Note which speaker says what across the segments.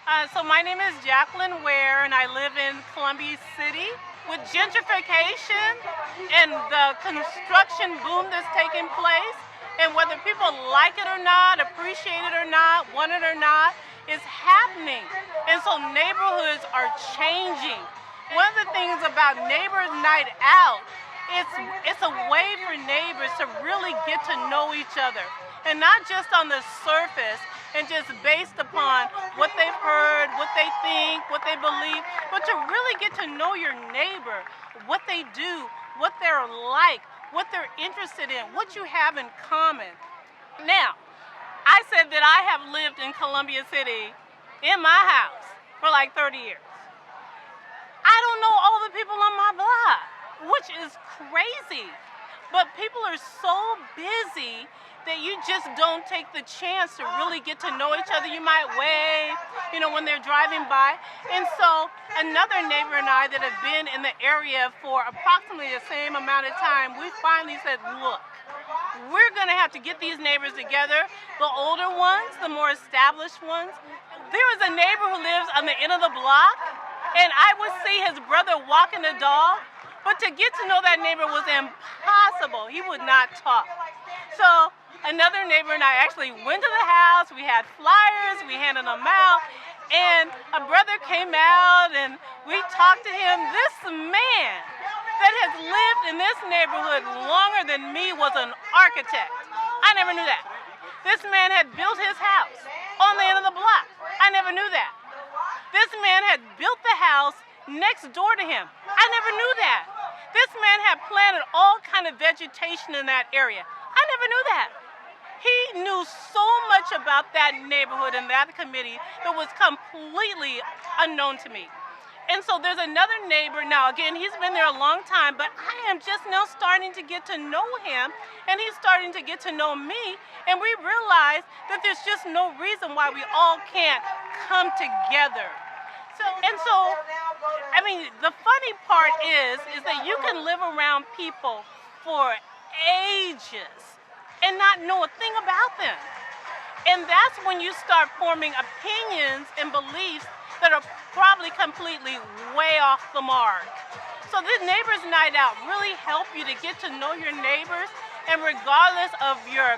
Speaker 1: So my name is Jacqueline Ware, and I live in Columbia City. With gentrification and the construction boom that's taking place, and whether people like it or not, appreciate it or not, want it or not, is happening. And so neighborhoods are changing. One of the things about Neighbors Night Out, it's a way for neighbors to really get to know each other, and not just on the surface and just based upon what they've heard, what they think, what they believe, but to really get to know your neighbor, what they do, what they're like, what they're interested in, what you have in common. Now, I said that I have lived in Columbia City in my house for like 30 years. I don't know all the people on my block, which is crazy. But people are so busy that you just don't take the chance to really get to know each other. You might wave, when they're driving by. And so another neighbor and I that have been in the area for approximately the same amount of time, we finally said, look, we're going to have to get these neighbors together, the older ones, the more established ones. There is a neighbor who lives on the end of the block, and I would see his brother walking the dog, but to get to know that neighbor was impossible. He would not talk. So another neighbor and I actually went to the house. We had flyers, we handed them out, and a brother came out and we talked to him. This man that has lived in this neighborhood longer than me was an architect. I never knew that. This man had built his house on the end of the block. I never knew that. This man had built the house next door to him. I never knew that. This man had planted all kind of vegetation in that area. I never knew that. He knew so much about that neighborhood and that committee that was completely unknown to me. And so there's another neighbor now, again, he's been there a long time, but I am just now starting to get to know him, and he's starting to get to know me, and we realize that there's just no reason why we all can't come together. So the funny part is that you can live around people for ages and not know a thing about them. And that's when you start forming opinions and beliefs that are probably completely way off the mark. So this Neighbors Night Out really help you to get to know your neighbors, and regardless of your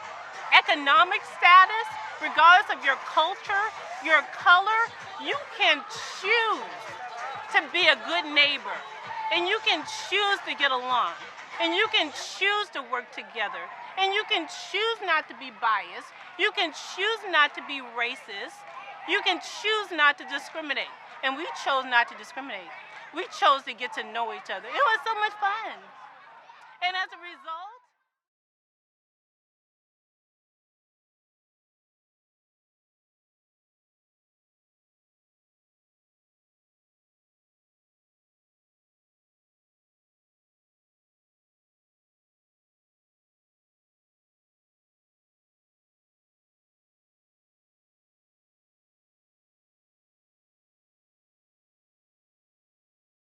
Speaker 1: economic status, regardless of your culture, your color, you can choose to be a good neighbor, and you can choose to get along, and you can choose to work together, and you can choose not to be biased, you can choose not to be racist, you can choose not to discriminate. And we chose not to discriminate. We chose to get to know each other. It was so much fun. And as a result,